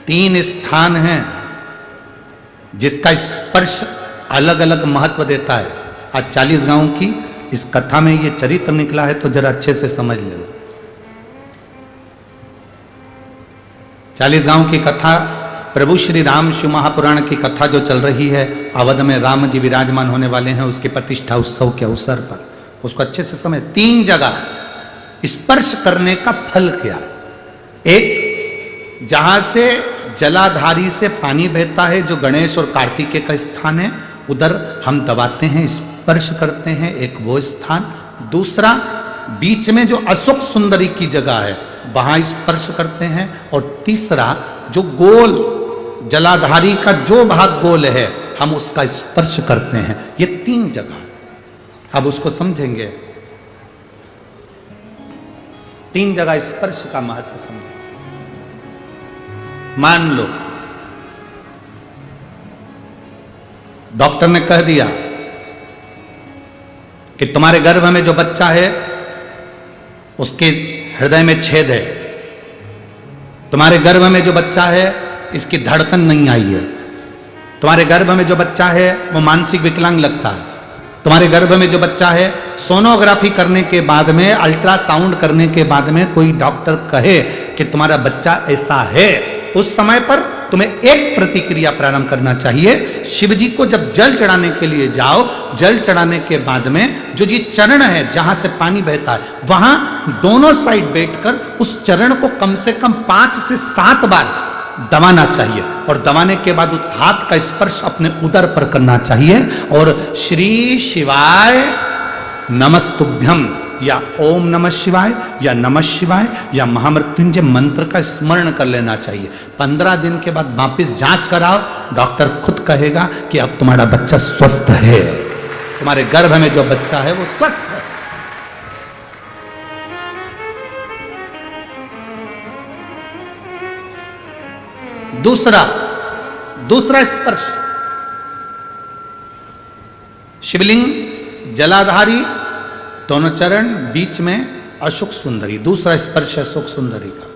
3 स्थान हैं जिसका स्पर्श अलग अलग महत्व देता है। आज 40 गांव की इस कथा में ये चरित्र निकला है, तो जरा अच्छे से समझ लेना। 40 गांव की कथा प्रभु श्री राम शिव महापुराण की कथा जो चल रही है, अवध में राम जी विराजमान होने वाले हैं, उसकी प्रतिष्ठा उत्सव के अवसर पर उसको अच्छे से समझ। 3 जगह स्पर्श करने का फल क्या है। एक, जहां से जलाधारी से पानी बहता है, जो गणेश और कार्तिकेय का स्थान है, उधर हम दबाते हैं, स्पर्श करते हैं, एक वो स्थान। दूसरा, बीच में जो अशोक सुंदरी की जगह है, वहां स्पर्श करते हैं। और तीसरा, जो गोल जलाधारी का जो भाग गोल है, हम उसका स्पर्श करते हैं। ये 3 जगह, अब उसको समझेंगे। 3 जगह स्पर्श का महत्व समझेंगे। मान लो डॉक्टर ने कह दिया कि तुम्हारे गर्भ में जो बच्चा है उसके हृदय में छेद है, तुम्हारे गर्भ में जो बच्चा है इसकी धड़कन नहीं आई है, तुम्हारे गर्भ में जो बच्चा है वो मानसिक विकलांग लगता है, तुम्हारे गर्भ में जो बच्चा है, सोनोग्राफी करने के बाद में, अल्ट्रासाउंड करने के बाद में कोई डॉक्टर कहे कि तुम्हारा बच्चा ऐसा है, उस समय पर तुम्हें एक प्रतिक्रिया प्रारंभ करना चाहिए। शिव जी को जब जल चढ़ाने के लिए जाओ, जल चढ़ाने के बाद में जो ये चरण है जहां से पानी बहता है, वहां दोनों साइड बैठकर उस चरण को कम से कम 5 से 7 बार दबाना चाहिए। और दबाने के बाद उस हाथ का स्पर्श अपने उदर पर करना चाहिए और श्री शिवाय नमस्तुभ्यम या ओम नमः शिवाय या नमः शिवाय या महामृत्युंजय मंत्र का स्मरण कर लेना चाहिए। 15 दिन के बाद वापिस जांच कराओ, डॉक्टर खुद कहेगा कि अब तुम्हारा बच्चा स्वस्थ है, तुम्हारे गर्भ में जो बच्चा है वो स्वस्थ है। दूसरा स्पर्श, शिवलिंग, जलाधारी, दोनों चरण, बीच में अशोक सुंदरी। दूसरा स्पर्श अशोक सुंदरी का।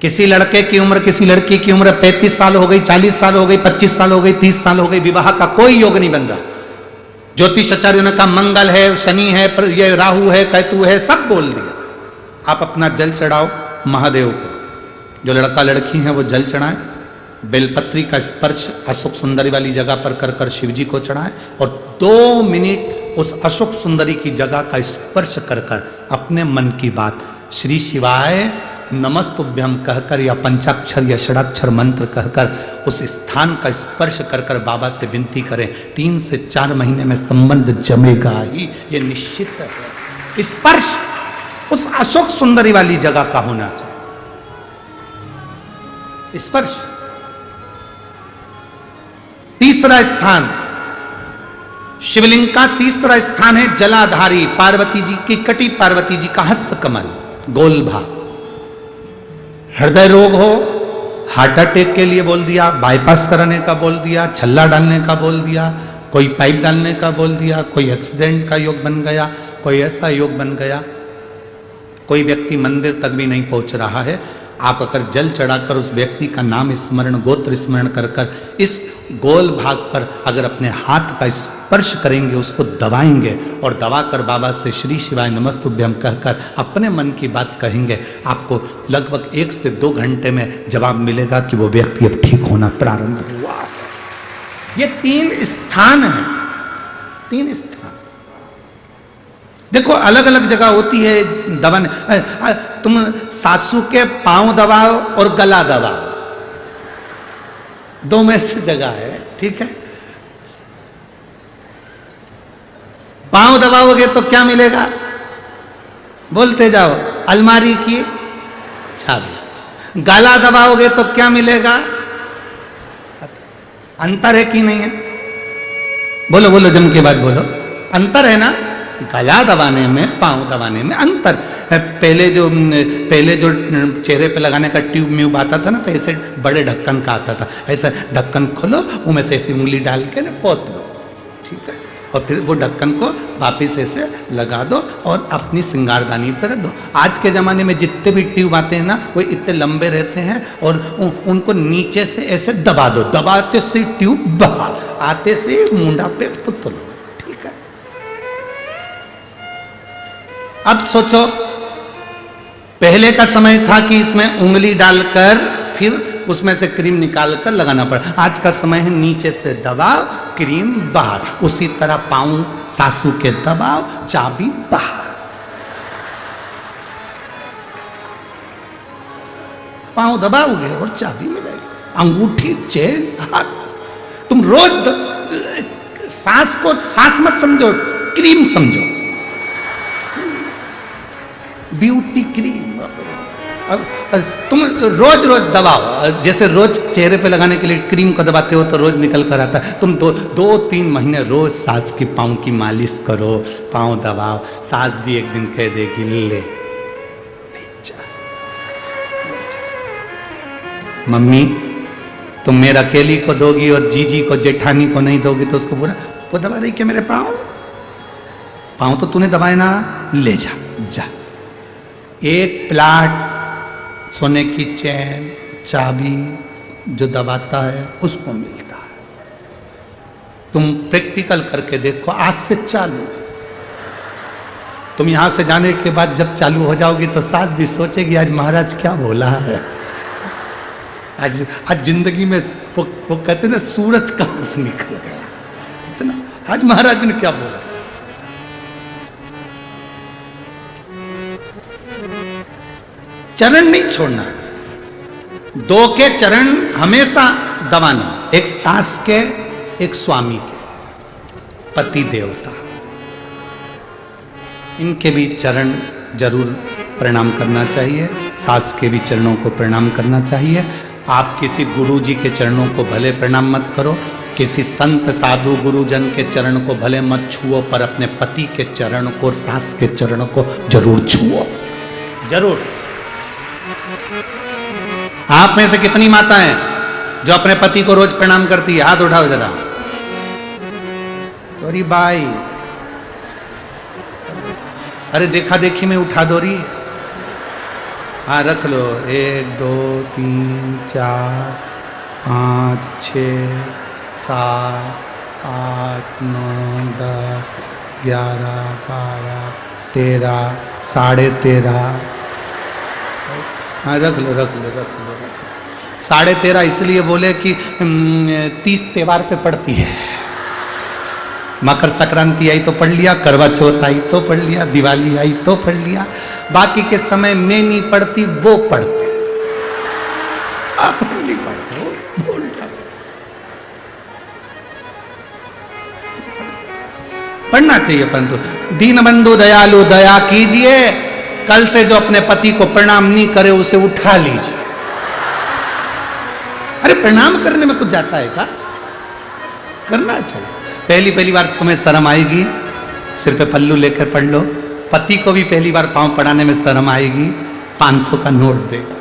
किसी लड़के की उम्र, किसी लड़की की उम्र 35 साल हो गई, 40 साल हो गई, 25 साल हो गई, 30 साल हो गई, विवाह का कोई योग नहीं बन रहा। ज्योतिष आचार्यों ने कहा मंगल है, शनि है, ये राहु है, केतु है, सब बोल दिया। आप अपना जल चढ़ाओ महादेव को, जो लड़का लड़की है वो जल चढ़ाएं, बेलपत्री का स्पर्श अशोक सुंदरी वाली जगह पर कर कर शिव जी को चढ़ाएं और 2 मिनट उस अशोक सुंदरी की जगह का स्पर्श कर कर अपने मन की बात श्री शिवाय नमस्तुभ्यम कहकर या पंचाक्षर या षडाक्षर मंत्र कहकर उस स्थान का स्पर्श कर कर बाबा से विनती करें। 3 से 4 महीने में संबंध जमेगा ही, ये निश्चित है। स्पर्श उस अशोक सुंदरी वाली जगह का होना चाहिए। स्पर्श। तीसरा स्थान, शिवलिंग का तीसरा स्थान है जलाधारी, पार्वती जी की कटी, पार्वती जी का हस्त कमल, गोल भाग। हृदय रोग हो, हार्ट अटैक के लिए बोल दिया, बाईपास कराने का बोल दिया, छल्ला डालने का बोल दिया, कोई पाइप डालने का बोल दिया, कोई एक्सीडेंट का योग बन गया, कोई ऐसा योग बन गया, कोई व्यक्ति मंदिर तक भी नहीं पहुंच रहा है, आप अगर जल चढ़ाकर उस व्यक्ति का नाम स्मरण, गोत्र स्मरण कर कर इस गोल भाग पर अगर अपने हाथ का स्पर्श करेंगे, उसको दबाएंगे और दबाकर बाबा से श्री शिवाय नमस्तुभ्यम कहकर अपने मन की बात कहेंगे, आपको लगभग 1 से 2 घंटे में जवाब मिलेगा कि वो व्यक्ति अब ठीक होना प्रारंभ हुआ। ये 3 स्थान हैं, 3 स्थान। देखो अलग अलग जगह होती है दबाने। तुम सासू के पांव दबाओ और गला दबाओ, 2 में से जगह है, ठीक है। पांव दबाओगे तो क्या मिलेगा, बोलते जाओ, अलमारी की चाबी। गला दबाओगे तो क्या मिलेगा, अंतर है कि नहीं है, बोलो बोलो जम के बाद बोलो, अंतर है ना। गला दबाने में, पांव दबाने में अंतर है। पहले जो चेहरे पे लगाने का ट्यूब आता था ना, तो ऐसे बड़े ढक्कन का आता था, ऐसा ढक्कन खोलो, उनमें से ऐसी उंगली डाल के ना पोत लो, ठीक है। और फिर वो ढक्कन को वापस ऐसे लगा दो और अपनी श्रृंगारदानी पर रख दो। आज के ज़माने में जितने भी ट्यूब आते हैं ना, वो इतने लंबे रहते हैं और उनको नीचे से ऐसे दबा दो, दबाते से ट्यूब बाहर, आते से मुंडा पे पुतलो। ठीक है, अब सोचो, पहले का समय था कि इसमें उंगली डालकर फिर उसमें से क्रीम निकालकर लगाना पड़ा। आज का समय है नीचे से दबाओ, क्रीम बाहर। उसी तरह पाँव सासू के दबाओ, चाबी बाहर। पाँव दबाओगे और चाबी मिलेगी, अंगूठी, चेन, हाथ। तुम रोज सांस को सांस मत समझो, क्रीम समझो, ब्यूटी क्रीम। तुम रोज रोज दबाओ, जैसे रोज चेहरे पे लगाने के लिए क्रीम को दबाते हो तो रोज निकल कर आता है। तुम 2-3 महीने रोज सास की पाँव की मालिश करो, पाँव दबाओ। सास भी एक दिन कह देगी ले मम्मी तुम मेरा अकेली को दोगी और जीजी को जेठानी को नहीं दोगी तो उसको बोला वो दबा रही क्या मेरे पाँव? पाँव तो तूने दबाए ना, ले जा जा। एक प्लाट सोने की चैन, चाबी जो दबाता है उसको मिलता है। तुम प्रैक्टिकल करके देखो, आज से चालू। तुम यहां से जाने के बाद जब चालू हो जाओगी तो सास भी सोचेगी आज महाराज क्या बोला है। आज जिंदगी में वो कहते ना सूरज कहां से निकल गया, इतना आज महाराज ने क्या बोला। चरण नहीं छोड़ना, 2 के चरण हमेशा दबाना, एक सास के, एक स्वामी के, पति देवता, इनके भी चरण जरूर प्रणाम करना चाहिए। सास के भी चरणों को प्रणाम करना चाहिए। आप किसी गुरु जी के चरणों को भले प्रणाम मत करो, किसी संत साधु गुरुजन के चरण को भले मत छुओ, पर अपने पति के चरण को और सास के चरण को जरूर छुओ, जरूर। आप में से कितनी माता हैं जो अपने पति को रोज प्रणाम करती है? हाथ उठाओ जरा। अरे भाई, अरे देखा देखी में उठा दो रही। हाँ रख लो, 1 2 3 4 5 6 7 8 9 10 11 12 13 13.5। हाँ रख लो रख लो रख लो। 13.5 इसलिए बोले कि 30 त्योहार पे पड़ती है। मकर संक्रांति आई तो पढ़ लिया, करवा चौथ आई तो पढ़ लिया, दिवाली आई तो पढ़ लिया, बाकी के समय में नहीं पढ़ती, वो पढ़ते। आप नहीं पढ़ते हो, बोल पढ़ना चाहिए, परंतु दीनबंधु दयालु दया कीजिए। कल से जो अपने पति को प्रणाम नहीं करे उसे उठा लीजिए। अरे प्रणाम करने में कुछ जाता है क्या? करना चाहिए। पहली बार तुम्हें शर्म आएगी, सिर पे पल्लू लेकर पढ़ लो। पति को भी पहली बार पांव पड़ाने में शर्म आएगी, 500 का नोट देगा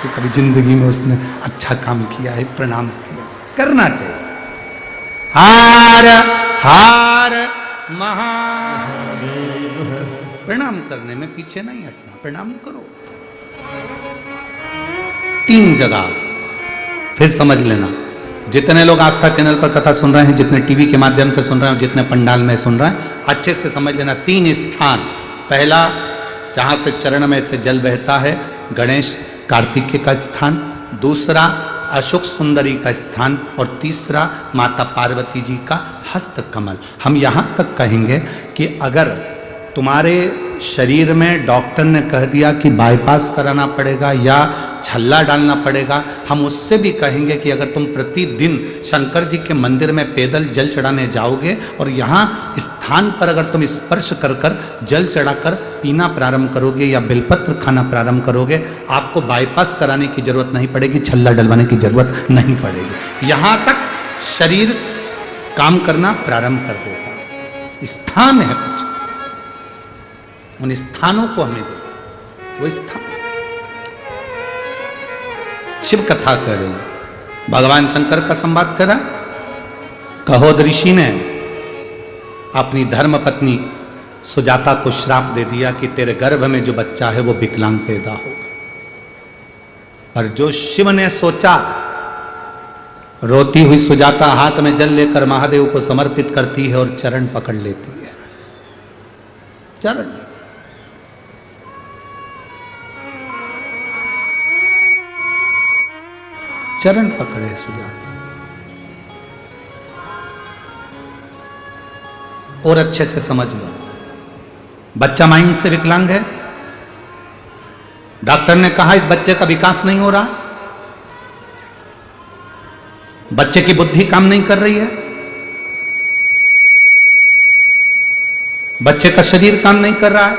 कि कभी जिंदगी में उसने अच्छा काम किया है, प्रणाम किया। करना चाहिए। हार हार महादेव। प्रणाम करने में पीछे नहीं हटना, प्रणाम करो। 3 जगह फिर समझ लेना। जितने लोग आस्था चैनल पर कथा सुन रहे हैं, जितने टीवी के माध्यम से सुन रहे हैं, जितने पंडाल में सुन रहे हैं, अच्छे से समझ लेना। 3 स्थान, पहला जहां से चरण में से जल बहता है गणेश कार्तिकेय का स्थान, दूसरा अशोक सुंदरी का स्थान, और तीसरा माता पार्वती जी का हस्त कमल। हम यहाँ तक कहेंगे कि अगर तुम्हारे शरीर में डॉक्टर ने कह दिया कि बाईपास कराना पड़ेगा या छल्ला डालना पड़ेगा, हम उससे भी कहेंगे कि अगर तुम प्रतिदिन शंकर जी के मंदिर में पैदल जल चढ़ाने जाओगे और यहाँ स्थान पर अगर तुम स्पर्श कर कर जल चढ़ाकर पीना प्रारंभ करोगे या बेलपत्र खाना प्रारंभ करोगे, आपको बाईपास कराने की जरूरत नहीं पड़ेगी, छल्ला डलवाने की जरूरत नहीं पड़ेगी। यहाँ तक शरीर काम करना प्रारंभ कर देता। स्थान है कुछ, उन स्थानों को हमें दे। वो स्थान शिव कथा कर रही, भगवान शंकर का संवाद करा। कहोद ऋषि ने अपनी धर्म पत्नी सुजाता को श्राप दे दिया कि तेरे गर्भ में जो बच्चा है वो विकलांग पैदा होगा। पर जो शिव ने सोचा, रोती हुई सुजाता हाथ में जल लेकर महादेव को समर्पित करती है और चरण पकड़ लेती है। चरण चरण पकड़े सुजाता। और अच्छे से समझ लो, बच्चा माइंड से विकलांग है। डॉक्टर ने कहा इस बच्चे का विकास नहीं हो रहा, बच्चे की बुद्धि काम नहीं कर रही है, बच्चे का शरीर काम नहीं कर रहा है,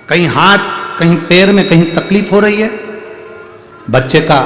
कहीं हाथ कहीं पैर में कहीं तकलीफ हो रही है, बच्चे का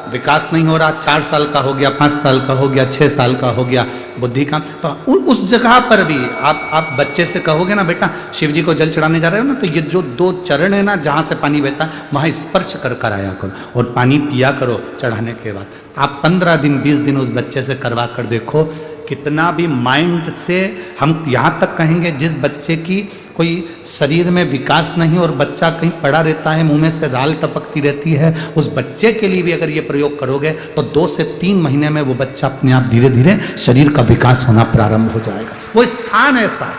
विकास नहीं हो रहा। 4 साल का हो गया, 5 साल का हो गया, 6 साल का हो गया, बुद्धि काम। तो उस जगह पर भी आप बच्चे से कहोगे ना, बेटा शिव जी को जल चढ़ाने जा रहे हो ना, तो ये जो 2 चरण है ना जहां से पानी बहता है वहां स्पर्श कर आया करो और पानी पिया करो चढ़ाने के बाद। आप 15 दिन 20 दिन उस बच्चे से करवा कर देखो, कितना भी माइंड से हम यहाँ तक कहेंगे, जिस बच्चे की कोई शरीर में विकास नहीं और बच्चा कहीं पड़ा रहता है, मुंह में से राल टपकती रहती है, उस बच्चे के लिए भी अगर ये प्रयोग करोगे तो 2 से 3 महीने में वो बच्चा अपने आप धीरे धीरे शरीर का विकास होना प्रारंभ हो जाएगा। वो स्थान ऐसा है,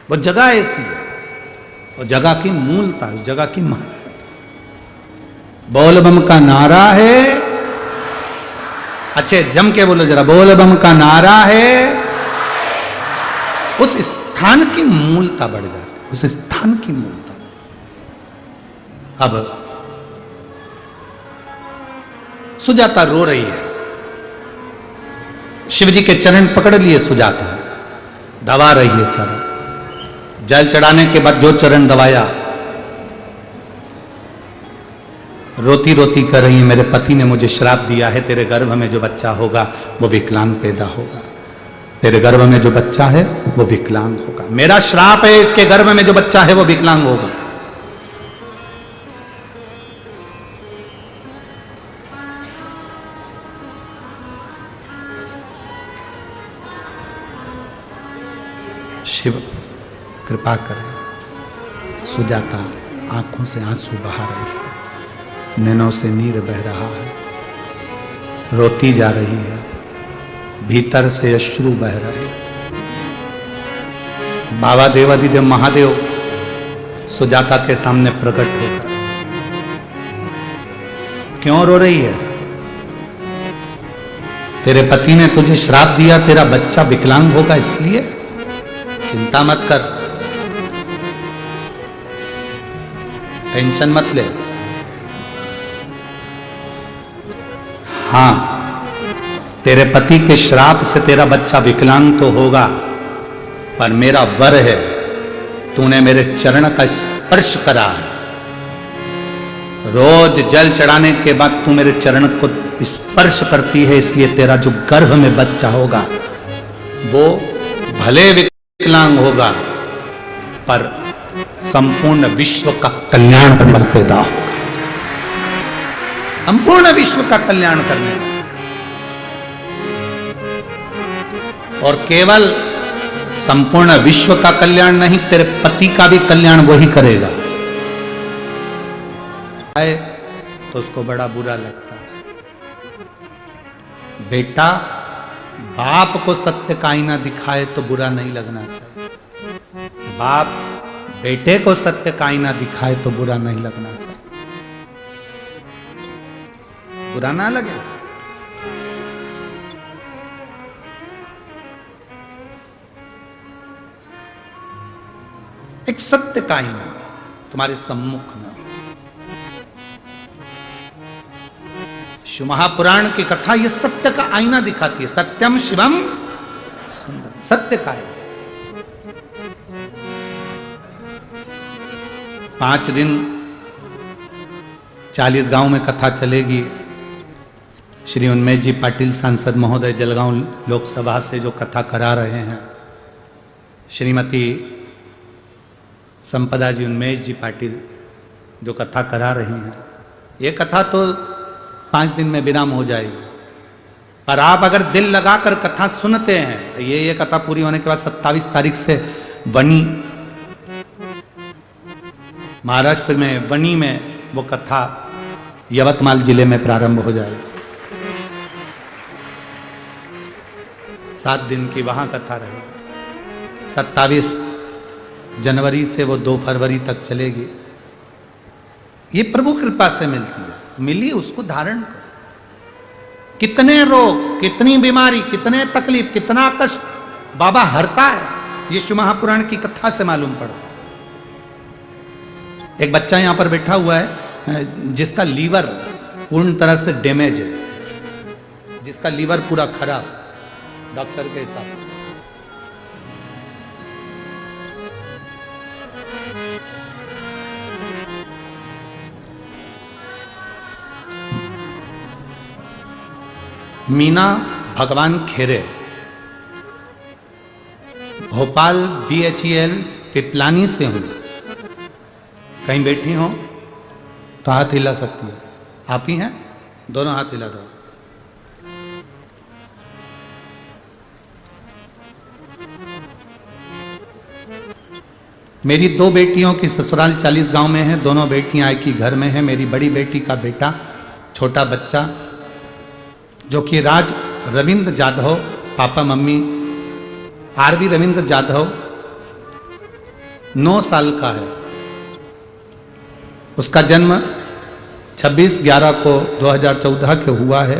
वो जगह ऐसी है, वो जगह की मूलता, उस जगह की महत्ता। बोल बम का नारा है, अच्छे जम के बोलो जरा, बोल बम का नारा है। उस स्थान की मूलता बढ़ जाती है, उस स्थान की मूलता। अब सुजाता रो रही है, शिव जी के चरण पकड़ लिए सुजाता, दबा रही है चरण। जल चढ़ाने के बाद जो चरण दबाया, रोती रोती कर रही है, मेरे पति ने मुझे श्राप दिया है, तेरे गर्भ में जो बच्चा होगा वो विकलांग पैदा होगा, तेरे गर्भ में जो बच्चा है वो विकलांग होगा, मेरा श्राप है, इसके गर्भ में जो बच्चा है वो विकलांग होगा। शिव कृपा करें, सुजाता आंखों से आंसू बहा रही है, नैनों से नीर बह रहा है, रोती जा रही है, भीतर से अश्रु बह रहे। बाबा देवादिदेव महादेव सुजाता के सामने प्रकट होकर, क्यों रो रही है? तेरे पति ने तुझे श्राप दिया, तेरा बच्चा विकलांग होगा, इसलिए चिंता मत कर, टेंशन मत ले। हाँ, तेरे पति के श्राप से तेरा बच्चा विकलांग तो होगा, पर मेरा वर है, तूने मेरे चरण का स्पर्श करा, रोज जल चढ़ाने के बाद तू मेरे चरण को स्पर्श करती है, इसलिए तेरा जो गर्भ में बच्चा होगा वो भले विकलांग होगा पर संपूर्ण विश्व का कल्याण करने वाला पैदा होगा, संपूर्ण विश्व का कल्याण करने वाला। और केवल संपूर्ण विश्व का कल्याण नहीं, तेरे पति का भी कल्याण वही करेगा। आए तो उसको बड़ा बुरा लगता है। बेटा बाप को सत्य का आईना दिखाए तो बुरा नहीं लगना चाहिए, बाप बेटे को सत्य का आईना दिखाए तो बुरा नहीं लगना चाहिए, बुरा ना लगे। एक सत्य का आईना तुम्हारे सम्मुख में। शिव महापुराण की कथा ये सत्य का आईना दिखाती है, सत्यम शिवम सुंदर, सत्य का आईना। 5 दिन 40 गांव में कथा चलेगी। श्री उन्मेष जी पाटिल सांसद महोदय जलगांव लोकसभा से जो कथा करा रहे हैं, श्रीमती संपदा जी उन्मेष जी पाटिल जो कथा करा रही हैं, ये कथा तो 5 दिन में विराम हो जाएगी। पर आप अगर दिल लगाकर कथा सुनते हैं तो ये कथा पूरी होने के बाद 27 तारीख से वनी, महाराष्ट्र में वनी में वो कथा यवतमाल जिले में प्रारंभ हो जाएगी। 7 दिन की वहां कथा रहेगी। 27 जनवरी से वो 2 फरवरी तक चलेगी। ये प्रभु कृपा से मिलती है, मिली उसको धारण करो। कितने रोग, कितनी बीमारी, कितने तकलीफ, कितना कष्ट बाबा हरता है, यीशु महापुराण की कथा से मालूम पड़ता है। एक बच्चा यहां पर बैठा हुआ है जिसका लीवर पूर्ण तरह से डैमेज है, जिसका लीवर पूरा खराब डॉक्टर के हिसाब से। मीना भगवान खेरे, भोपाल BHEL पिपलानी से हूं। कहीं बैठी हो तो हाथ हिला सकती है। आप ही हैं? दोनों हाथ हिला दो। मेरी 2 बेटियों की ससुराल 40 गांव में है। दोनों बेटियां एक ही घर में है। मेरी बड़ी बेटी का बेटा, छोटा बच्चा जो कि राज Ravindra Jadhav, papa mummy RV Ravindra Jadhav, 9 साल का है। उसका जन्म 26/11 को 2014 के हुआ है।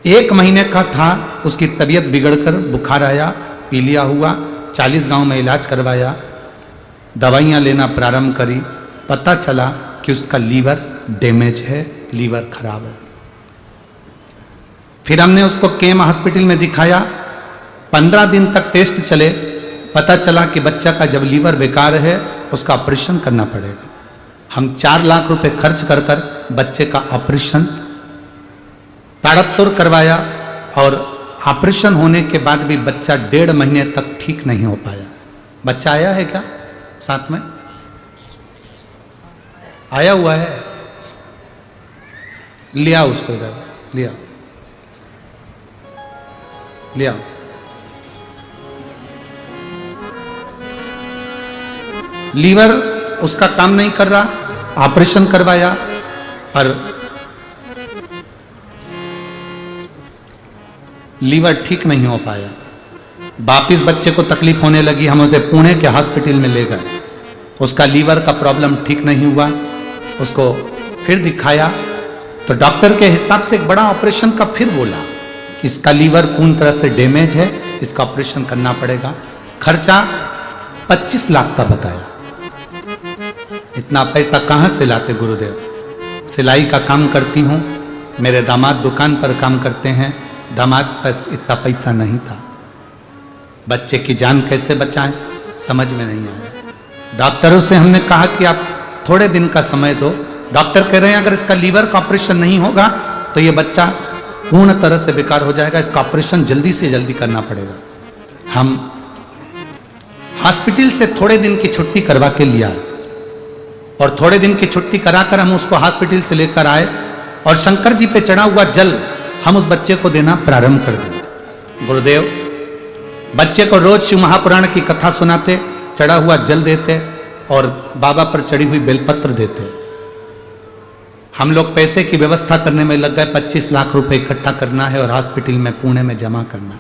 1 महीने का था, उसकी तबीयत बिगड़कर बुखार आया, पीलिया हुआ, 40 गांव में इलाज करवाया, दवाइयां लेना प्रारंभ करी। पता चला कि उसका लीवर डैमेज है, लीवर खराब है। फिर हमने उसको KM हॉस्पिटल में दिखाया। 15 दिन तक टेस्ट चले। पता चला कि बच्चा का जब लीवर बेकार है उसका ऑपरेशन करना पड़ेगा। हम 4 लाख रुपए खर्च कर कर बच्चे का ऑपरेशन ताड़तोड़ करवाया और ऑपरेशन होने के बाद भी बच्चा 1.5 महीने तक ठीक नहीं हो पाया। बच्चा आया है क्या साथ में? आया हुआ है? लिया उसको इधर, लिया लिया। लीवर उसका काम नहीं कर रहा, ऑपरेशन करवाया और लीवर ठीक नहीं हो पाया। वापिस बच्चे को तकलीफ होने लगी। हम उसे पुणे के हॉस्पिटल में ले गए। उसका लीवर का प्रॉब्लम ठीक नहीं हुआ। उसको फिर दिखाया तो डॉक्टर के हिसाब से एक बड़ा ऑपरेशन का फिर बोला कि इसका लीवर पूर्ण तरह से डैमेज है, इसका ऑपरेशन करना पड़ेगा। खर्चा 25 लाख का बताया। इतना पैसा कहां से लाते गुरुदेव? सिलाई का काम करती हूं, मेरे दामाद दुकान पर काम करते हैं, दामाद पास इतना पैसा नहीं था। बच्चे की जान कैसे बचाएं समझ में नहीं आया। डॉक्टरों से हमने कहा कि आप थोड़े दिन का समय दो। डॉक्टर कह रहे हैं अगर इसका लीवर का ऑपरेशन नहीं होगा तो ये बच्चा पूर्ण तरह से बेकार हो जाएगा, इसका ऑपरेशन जल्दी से जल्दी करना पड़ेगा। हम हॉस्पिटल से थोड़े दिन की छुट्टी करवा के लिया और थोड़े दिन की छुट्टी कराकर हम उसको हॉस्पिटल से लेकर आए और शंकर जी पे चढ़ा हुआ जल हम उस बच्चे को देना प्रारंभ कर दिया। गुरुदेव बच्चे को रोज शिव महापुराण की कथा सुनाते, चढ़ा हुआ जल देते और बाबा पर चढ़ी हुई बेलपत्र देते। हम लोग पैसे की व्यवस्था करने में लग गए। 25 लाख रुपए इकट्ठा करना है और हॉस्पिटल में पुणे में जमा करना।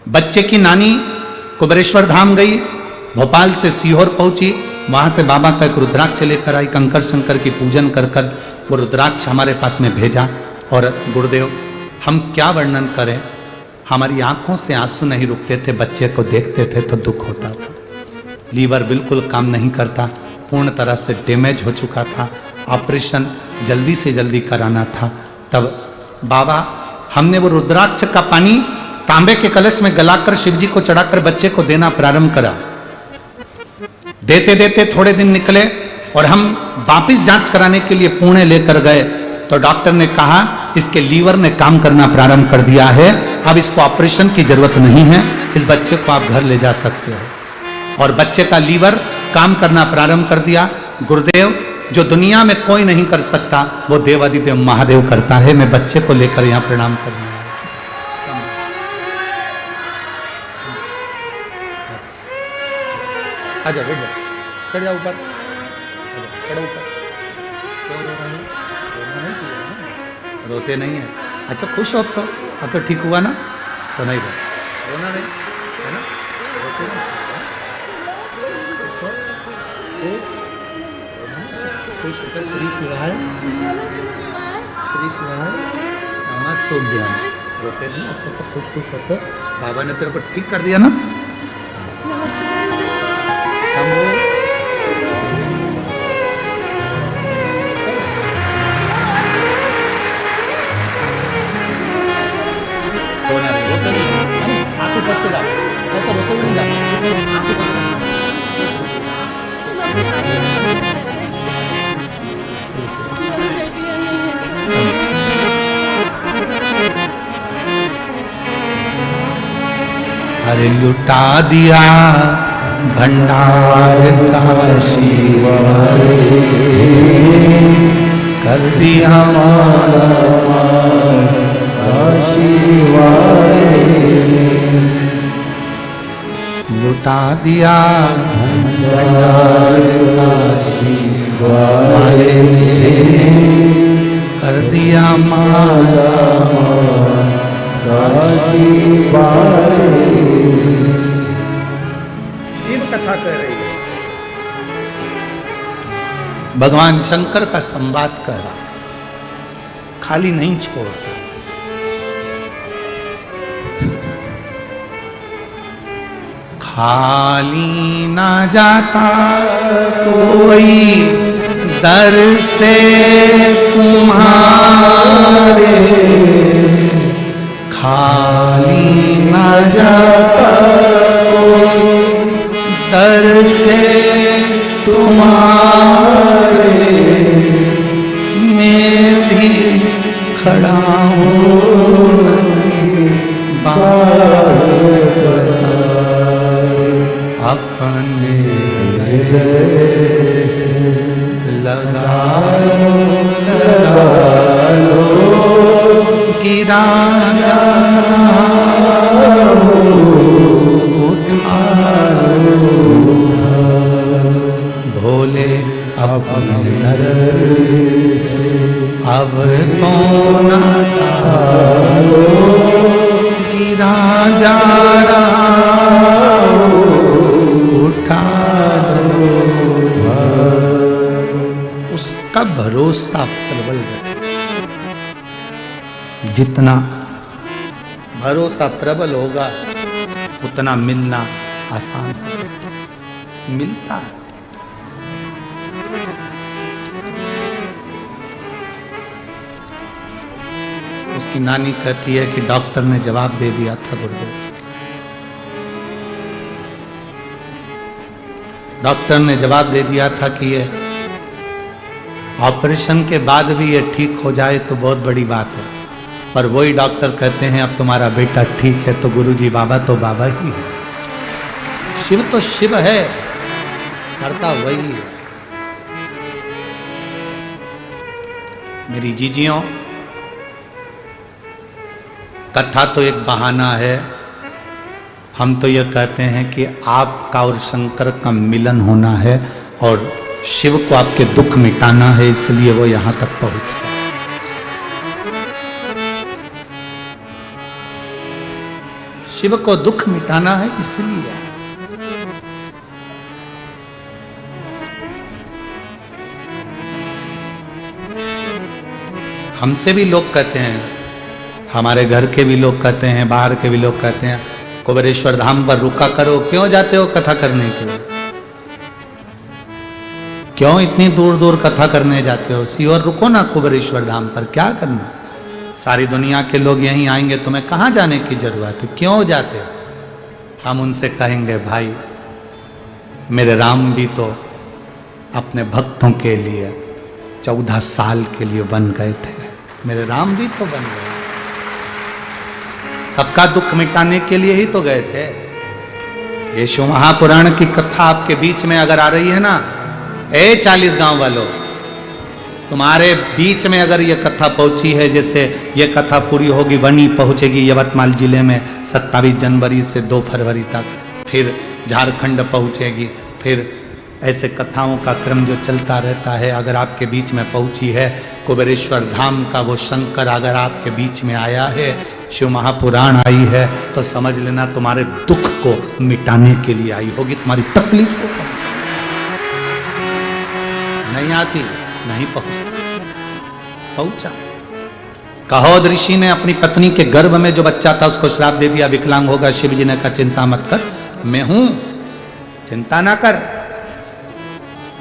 बच्चे की नानी कुबेरेश्वर धाम गई, भोपाल से सीहोर पहुंची, वहां से बाबा का एक रुद्राक्ष लेकर आई। कंकर शंकर की पूजन कर कर वो रुद्राक्ष हमारे पास में भेजा। और गुरुदेव हम क्या वर्णन करें, हमारी आंखों से आंसू नहीं रुकते थे। बच्चे को देखते थे तो दुख होता था। लीवर बिल्कुल काम नहीं करता, पूर्ण तरह से डैमेज हो चुका था, ऑपरेशन जल्दी से जल्दी कराना था। तब बाबा हमने वो रुद्राक्ष का पानी तांबे के कलश में गलाकर शिवजी को चढ़ाकर बच्चे को देना प्रारंभ करा। देते देते थोड़े दिन निकले और हम वापिस जांच कराने के लिए पुणे लेकर गए तो डॉक्टर ने कहा इसके लीवर ने काम करना प्रारंभ कर दिया है, अब इसको ऑपरेशन की जरूरत नहीं है, इस बच्चे को आप घर ले जा सकते हो। और बच्चे का लीवर काम करना प्रारंभ कर दिया। गुरुदेव जो दुनिया में कोई नहीं कर सकता वो देवादिदेव महादेव करता है। मैं बच्चे को लेकर यहाँ प्रणाम करने आया। आजा बैठ जा, चढ़ जा ऊपर, चढ़ ऊपर। रोते नहीं है? अच्छा खुश हो अब तो ठीक हुआ ना, तो नहीं रोना नहीं है ना, रोते नहीं। खुश होकर श्री शिवाय, श्री शिवाय नमस्ते उद्यान। रोते नहीं? अच्छा खुश खुश होकर बाबा ने तेरे को ठीक कर दिया ना। रोना नहीं, रोते नहीं, आंसू पड़ते जा, ऐसा रोते नहीं जा, आंसू पड़ते। अरे लुटा दिया भंडार काशी वाले, कर दिया माला काशी वाले, लुटा दिया भंडार काशी वाले, कर दिया माला काशी वाले। शिव कथा कर रही है, भगवान शंकर का संवाद कर रहा, खाली नहीं छोड़ता। खाली ना जाता कोई दर से तुम्हारे, खाली ना जाता कोई दर से तुम्हारे, मैं भी खड़ा हूँ अपने से लगा लो, गिरा उठा लो, भोले अपने दर से अब तो ना टालो, गिरा जा रहा उठा लो। उसका भरोसा प्रबल है, जितना भरोसा प्रबल होगा उतना मिलना आसान मिलता है। उसकी नानी कहती है कि डॉक्टर ने जवाब दे दिया था गुरुदेव, डॉक्टर ने जवाब दे दिया था कि ये ऑपरेशन के बाद भी ये ठीक हो जाए तो बहुत बड़ी बात है, पर वही डॉक्टर कहते हैं अब तुम्हारा बेटा ठीक है, तो गुरुजी बाबा तो बाबा ही है, शिव तो शिव है, करता वही है। मेरी जीजियों, कथा तो एक बहाना है, हम तो यह कहते हैं कि आपका और शंकर का मिलन होना है और शिव को आपके दुख मिटाना है, इसलिए वो यहां तक पहुंचा। शिव को दुख मिटाना है इसलिए। हमसे भी लोग कहते हैं, हमारे घर के भी लोग कहते हैं, बाहर के भी लोग कहते हैं, कुबेरेश्वर धाम पर रुका करो, क्यों जाते हो कथा करने के लिए, क्यों इतनी दूर दूर कथा करने जाते हो, सीओर रुको ना कुबेरेश्वर धाम पर, क्या करना, सारी दुनिया के लोग यहीं आएंगे, तुम्हें कहाँ जाने की जरूरत है, क्यों जाते हो। हम उनसे कहेंगे भाई मेरे राम भी तो अपने भक्तों के लिए 14 साल के लिए बन गए थे, मेरे राम भी तो बन गए, सबका दुख मिटाने के लिए ही तो गए थे। ये शिव महापुराण की कथा आपके बीच में अगर आ रही है ना, 40 गांव वालों, तुम्हारे बीच में अगर ये कथा पहुंची है, जैसे ये कथा पूरी होगी वनी पहुंचेगी यवतमाल जिले में 27 जनवरी से 2 फरवरी तक, फिर झारखंड पहुंचेगी, फिर ऐसे कथाओं का क्रम जो चलता रहता है। अगर आपके बीच में पहुंची है कुबेरेश्वर धाम का वो शंकर, अगर आपके बीच में आया है, शिव महापुराण आई है, तो समझ लेना तुम्हारे दुख को मिटाने के लिए आई होगी, तुम्हारी तकलीफ को नहीं आती, नहीं पहुंचा। कहोद ऋषि ने अपनी पत्नी के गर्भ में जो बच्चा था उसको श्राप दे दिया, विकलांग होगा। शिव जी ने कहा चिंता मत कर, मैं हूं, चिंता ना कर।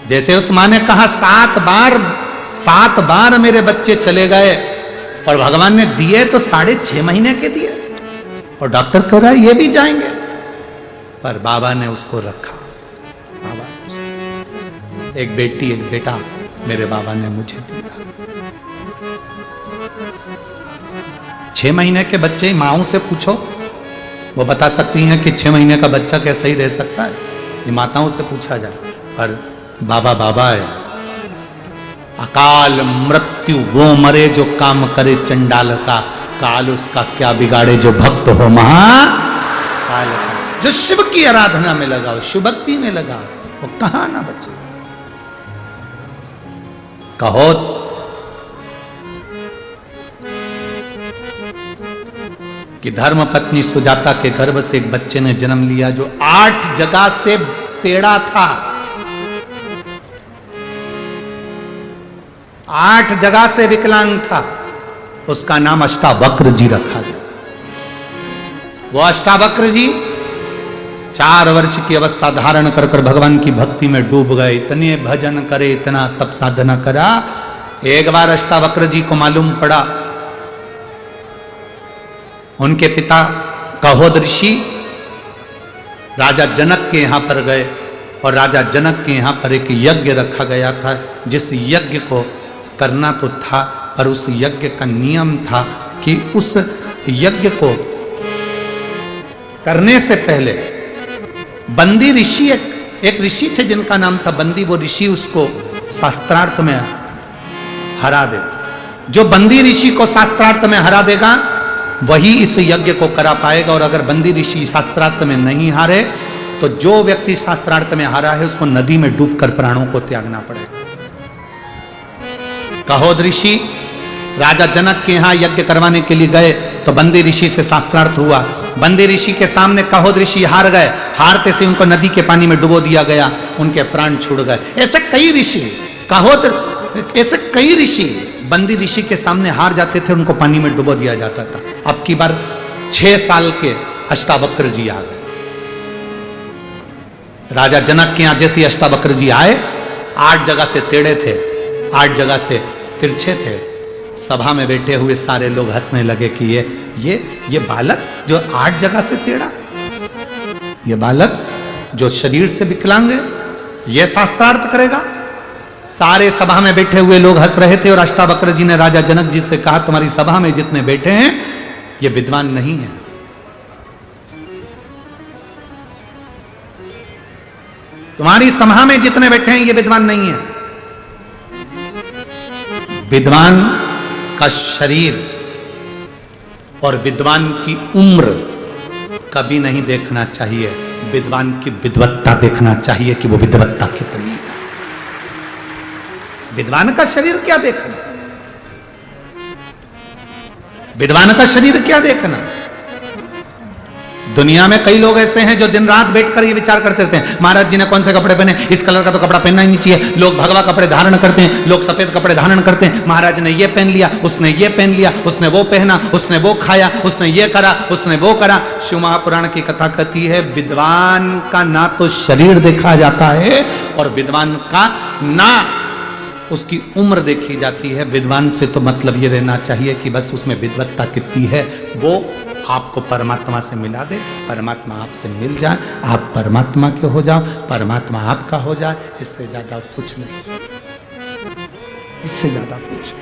जैसे उस मां ने कहा 7 बार मेरे बच्चे चले गए, और भगवान ने दिए तो 6.5 महीने के दिए, और डॉक्टर कह रहा है ये भी जाएंगे, पर बाबा ने उसको रखा। बाबा एक बेटी एक बेटा मेरे बाबा ने मुझे दिया। 6 महीने के बच्चे माओं से पूछो, वो बता सकती हैं कि 6 महीने का बच्चा कैसे ही रह सकता है, ये माताओं से पूछा जाए। पर बाबा बाबा है। अकाल मृत्यु वो मरे जो काम करे चंडाल का, काल उसका क्या बिगाड़े जो भक्त हो महाकाल का। जो शिव की आराधना में लगा हो, शिव भक्ति में लगा, वो कहां ना बचे। कहो कि धर्म पत्नी सुजाता के गर्भ से एक बच्चे ने जन्म लिया जो 8 जगह से टेढ़ा था। 8 जगह से विकलांग था। उसका नाम अष्टावक्र जी रखा गया। वो अष्टावक्र जी 4 वर्ष की अवस्था धारण कर कर भगवान की भक्ति में डूब गए। इतने भजन करे, इतना तप साधना करा। एक बार अष्टावक्र जी को मालूम पड़ा, उनके पिता कहोद ऋषि राजा जनक के यहां पर गए, और राजा जनक के यहां पर एक यज्ञ रखा गया था, जिस यज्ञ को करना तो था, पर उस यज्ञ का नियम था कि उस यज्ञ को करने से पहले बंदी ऋषि, एक ऋषि थे जिनका नाम था बंदी, वो ऋषि उसको शास्त्रार्थ में हरा दे। जो बंदी ऋषि को शास्त्रार्थ में हरा देगा वही इस यज्ञ को करा पाएगा। और अगर बंदी ऋषि शास्त्रार्थ में नहीं हारे तो जो व्यक्ति शास्त्रार्थ में हारा है उसको नदी में डूबकर प्राणों को त्यागना पड़ेगा। कहोद ऋषि राजा जनक के यहां यज्ञ करवाने के लिए गए तो बंदी ऋषि से शास्त्रार्थ हुआ। बंदी ऋषि के सामने कहोद ऋषि हार गए। हारते से उनको नदी के पानी में डुबो दिया गया, उनके प्राण छूट गए। ऐसे कई ऋषि ऐसे कई ऋषि बंदी ऋषि के सामने हार जाते थे, उनको पानी में डुबो दिया जाता था। अब की बार 6 साल के अष्टावक्र जी आ गए। राजा जनक के यहां जैसे अष्टावक्र जी आए, 8 जगह से टेढ़े थे, 8 जगह से तिरछे थे। सभा में बैठे हुए सारे लोग हंसने लगे कि ये बालक जो 8 जगह से टेढ़ा, ये बालक जो शरीर से विकलांग है, ये शास्त्रार्थ करेगा। सारे सभा में बैठे हुए लोग हंस रहे थे, और अष्टावक्र जी ने राजा जनक जी से कहा, तुम्हारी सभा में जितने बैठे हैं ये विद्वान नहीं है। तुम्हारी सभा में जितने बैठे हैं ये विद्वान नहीं है। विद्वान का शरीर और विद्वान की उम्र कभी नहीं देखना चाहिए, विद्वान की विद्वत्ता देखना चाहिए कि वो विद्वत्ता कितनी है। विद्वान का शरीर क्या देखना, विद्वान का शरीर क्या देखना। दुनिया में कई लोग ऐसे हैं जो दिन रात बैठकर ये विचार करते रहते हैं, महाराज जी ने कौन से कपड़े पहने, इस कलर का तो कपड़ा पहनना ही नहीं चाहिए। लोग भगवा कपड़े धारण करते हैं, लोग सफेद कपड़े धारण करते हैं। महाराज ने ये पहन लिया, उसने ये पहन लिया, उसने वो पहना, उसने वो खाया, उसने ये करा, उसने वो करा। शिव महापुराण की कथा कहती है, विद्वान का ना तो शरीर देखा जाता है और विद्वान का ना उसकी उम्र देखी जाती है। विद्वान से तो मतलब ये रहना चाहिए कि बस उसमें विद्वत्ता कितनी है, वो आपको परमात्मा से मिला दे, परमात्मा आपसे मिल जाए, आप परमात्मा के हो जाओ, परमात्मा आपका हो जाए। इससे ज्यादा कुछ नहीं, इससे ज्यादा कुछ।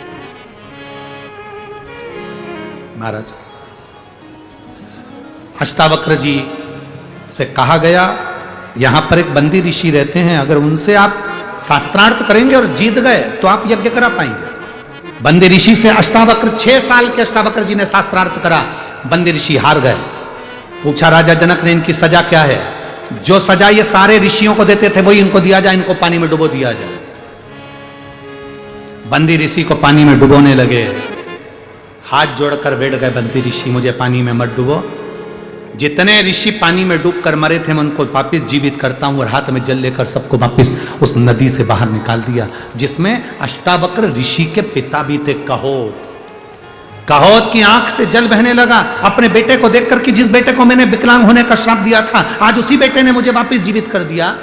महाराज अष्टावक्र जी से कहा गया, यहां पर एक बंदी ऋषि रहते हैं, अगर उनसे आप शास्त्रार्थ करेंगे और जीत गए तो आप यज्ञ करा पाएंगे। बंदी ऋषि से अष्टावक्र 6 साल के अष्टावक्र जी ने शास्त्रार्थ करा, बंदी ऋषि हार गए। पूछा राजा जनक ने इनकी सजा क्या है? जो सजा ये सारे ऋषियों को देते थे वही इनको दिया जाए, इनको पानी में डुबो दिया जाए। बंदी ऋषि को पानी में डुबोने लगे, हाथ जोड़कर बैठ गए बंदी ऋषि, मुझे पानी में मत डुबो। जितने ऋषि पानी में डूबकर मरे थे मैं उनको वापिस जीवित करता हूं और हाथ में जल लेकर सबको वापिस उस नदी से बाहर निकाल दिया, जिसमें अष्टावक्र ऋषि के पिता भी थे कहोत। कहोत की आंख से जल बहने लगा अपने बेटे को देखकर कि जिस बेटे को मैंने विकलांग होने का श्राप दिया था, आज उसी बेटे ने मुझे वापिस जीवित कर दिया।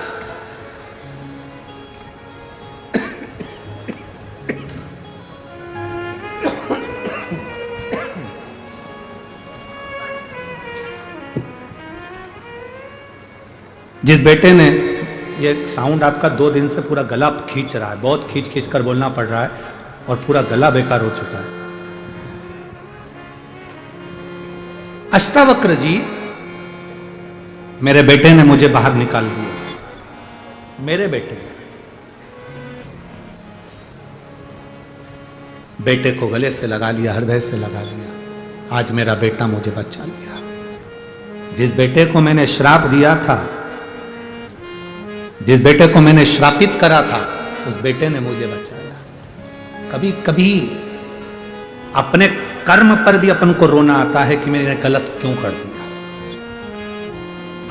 जिस बेटे ने, ये साउंड आपका 2 दिन से पूरा गला खींच रहा है, बहुत खींच खींच कर बोलना पड़ रहा है और पूरा गला बेकार हो चुका है। अष्टावक्र जी, मेरे बेटे ने मुझे बाहर निकाल दिया, मेरे बेटे को गले से लगा लिया, हृदय से लगा लिया। आज मेरा बेटा मुझे बचा लिया। जिस बेटे को मैंने श्राप दिया था, जिस बेटे को मैंने श्रापित करा था, उस बेटे ने मुझे बचाया। कभी कभी अपने कर्म पर भी अपन को रोना आता है कि मैंने गलत क्यों कर दिया।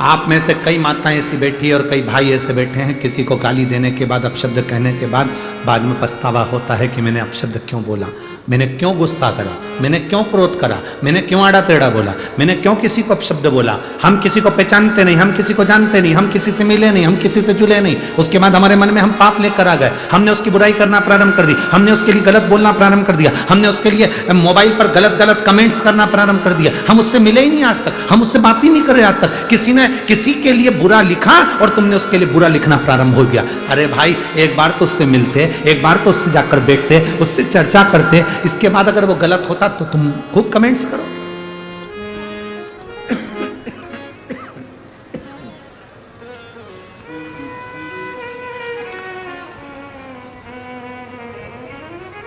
आप में से कई माताएं ऐसी बैठी है और कई भाई ऐसे बैठे हैं, किसी को गाली देने के बाद, अपशब्द कहने के बाद में पछतावा होता है कि मैंने अपशब्द क्यों बोला, मैंने क्यों गुस्सा करा, मैंने क्यों क्रोध करा, मैंने क्यों आड़ा टेढ़ा बोला, मैंने क्यों किसी को अपशब्द बोला। हम किसी को पहचानते नहीं, हम किसी को जानते नहीं, हम किसी से मिले नहीं, हम किसी से जुले नहीं, उसके बाद हमारे मन में हम पाप लेकर आ गए, हमने उसकी बुराई करना प्रारंभ कर दी, हमने उसके लिए गलत बोलना प्रारंभ कर दिया, हमने उसके लिए मोबाइल पर गलत गलत कमेंट्स करना प्रारंभ कर दिया। हम उससे मिले ही नहीं आज तक, हम उससे बात ही नहीं कर रहे आज तक। किसी ने किसी के लिए बुरा लिखा और तुमने उसके लिए बुरा लिखना प्रारंभ हो गया। अरे भाई, एक बार तो उससे मिलते, एक बार तो उससे जाकर बैठते, उससे चर्चा करते, इसके बाद अगर वो गलत होता तो तुम खूब कमेंट्स करो।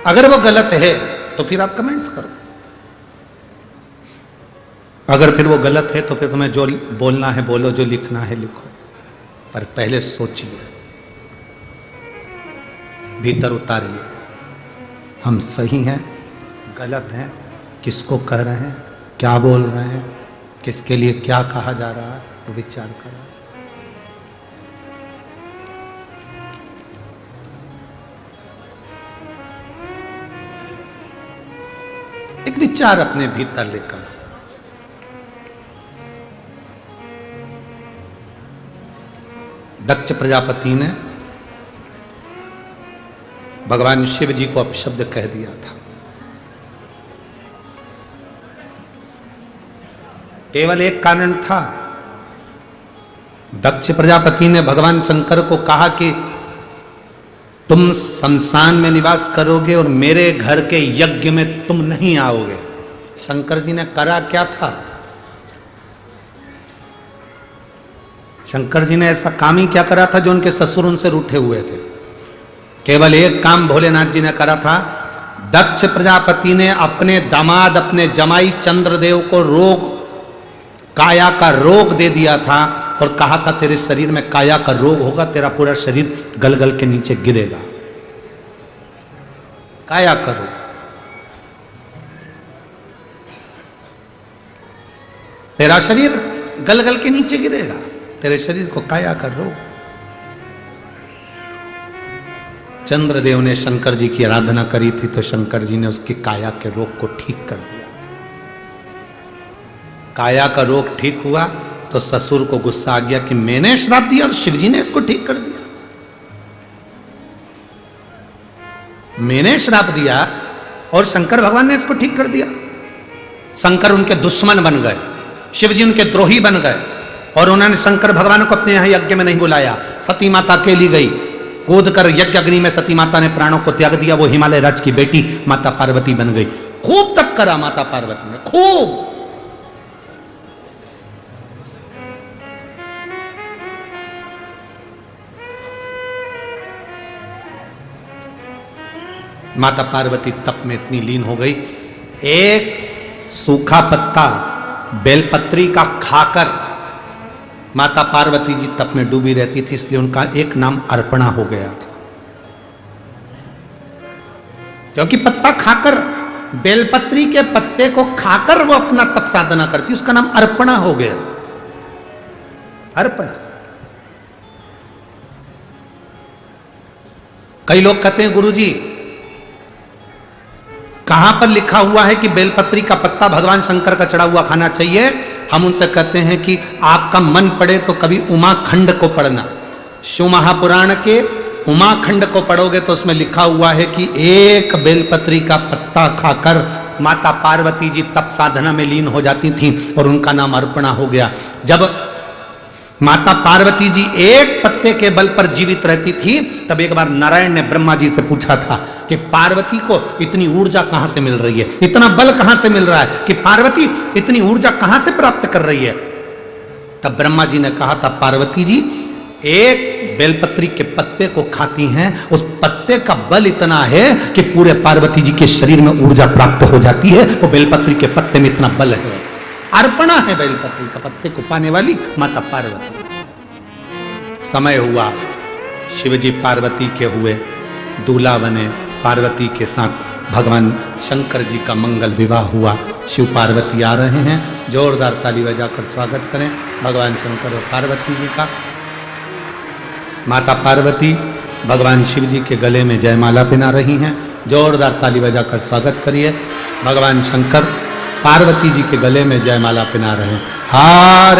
अगर वो गलत है तो फिर आप कमेंट्स करो, अगर फिर वो गलत है तो फिर तुम्हें जो बोलना है बोलो, जो लिखना है लिखो, पर पहले सोचिए, भीतर उतारिए, हम सही हैं, गलत हैं, किसको कह रहे हैं, क्या बोल रहे हैं, किसके लिए क्या कहा जा रहा है, तो विचार करो। एक विचार अपने भीतर लेकर, दक्ष प्रजापति ने भगवान शिव जी को अपशब्द कह दिया था। केवल एक कारण था, दक्ष प्रजापति ने भगवान शंकर को कहा कि तुम शमशान में निवास करोगे और मेरे घर के यज्ञ में तुम नहीं आओगे। शंकर जी ने करा क्या था? शंकर जी ने ऐसा काम ही क्या करा था जो उनके ससुर उनसे रूठे हुए थे? केवल एक काम भोलेनाथ जी ने करा था। दक्ष प्रजापति ने अपने दामाद, अपने जमाई चंद्रदेव को रोग, काया का रोग दे दिया था और कहा था तेरे शरीर में काया का रोग होगा, तेरा पूरा शरीर गलगल के नीचे गिरेगा। काया का रोग, तेरा शरीर गलगल के नीचे गिरेगा, तेरे शरीर को काया का रोग। चंद्रदेव ने शंकर जी की आराधना करी थी तो शंकर जी ने उसकी काया के रोग को ठीक कर दिया। काया का रोग ठीक हुआ तो ससुर को गुस्सा आ गया कि मैंने श्राप दिया और शिव जी ने इसको ठीक कर दिया। मैंने श्राप दिया और शंकर भगवान ने इसको ठीक कर दिया। शंकर उनके दुश्मन बन गए, शिव जी उनके द्रोही बन गए और उन्होंने शंकर भगवान को अपने यहां यज्ञ में नहीं बुलाया। सती माता अकेली गई, कूद कर यज्ञ अग्नि में सती माता ने प्राणों को त्याग दिया। वो हिमालय राज की बेटी माता पार्वती बन गई। खूब तप करा माता पार्वती ने, खूब। माता पार्वती तप में इतनी लीन हो गई, एक सूखा पत्ता बेलपत्री का खाकर माता पार्वती जी तप में डूबी रहती थी, इसलिए उनका एक नाम अर्पणा हो गया था। क्योंकि पत्ता खाकर, बेलपत्री के पत्ते को खाकर वो अपना तप साधना करती, उसका नाम अर्पणा हो गया। अर्पणा। कई लोग कहते हैं गुरुजी कहां पर लिखा हुआ है कि बेलपत्री का पत्ता भगवान शंकर का चढ़ा हुआ खाना चाहिए? हम उनसे कहते हैं कि आपका मन पड़े तो कभी उमाखंड को पढ़ना। शिव महापुराण के उमाखंड को पढ़ोगे तो उसमें लिखा हुआ है कि एक बेलपत्री का पत्ता खाकर माता पार्वती जी तप साधना में लीन हो जाती थी और उनका नाम अर्पणा हो गया। जब माता पार्वती जी एक पत्ते के बल पर जीवित रहती थी, तब एक बार नारायण ने ब्रह्मा जी से पूछा था कि पार्वती को इतनी ऊर्जा कहां से मिल रही है, इतना बल कहां से मिल रहा है कि पार्वती इतनी ऊर्जा कहां से प्राप्त कर रही है? तब ब्रह्मा जी ने कहा था, पार्वती जी एक बेलपत्री के पत्ते को खाती हैं, उस पत्ते का बल इतना है कि पूरे पार्वती जी के शरीर में ऊर्जा प्राप्त हो जाती है। वो बेलपत्री के पत्ते में इतना बल है। अर्पणा है बेलपत्री का पत्ते को पाने वाली माता पार्वती। समय हुआ, शिवजी पार्वती के हुए, दूल्हा बने, पार्वती के साथ भगवान शंकर जी का मंगल विवाह हुआ। शिव पार्वती आ रहे हैं, जोरदार ताली बजाकर स्वागत करें भगवान शंकर और पार्वती जी का। माता पार्वती भगवान शिव जी के गले में जयमाला पहना रही हैं, जोरदार ताली बजाकर स्वागत करिए। भगवान शंकर पार्वती जी के गले में जयमाला पहना रहे हैं। हार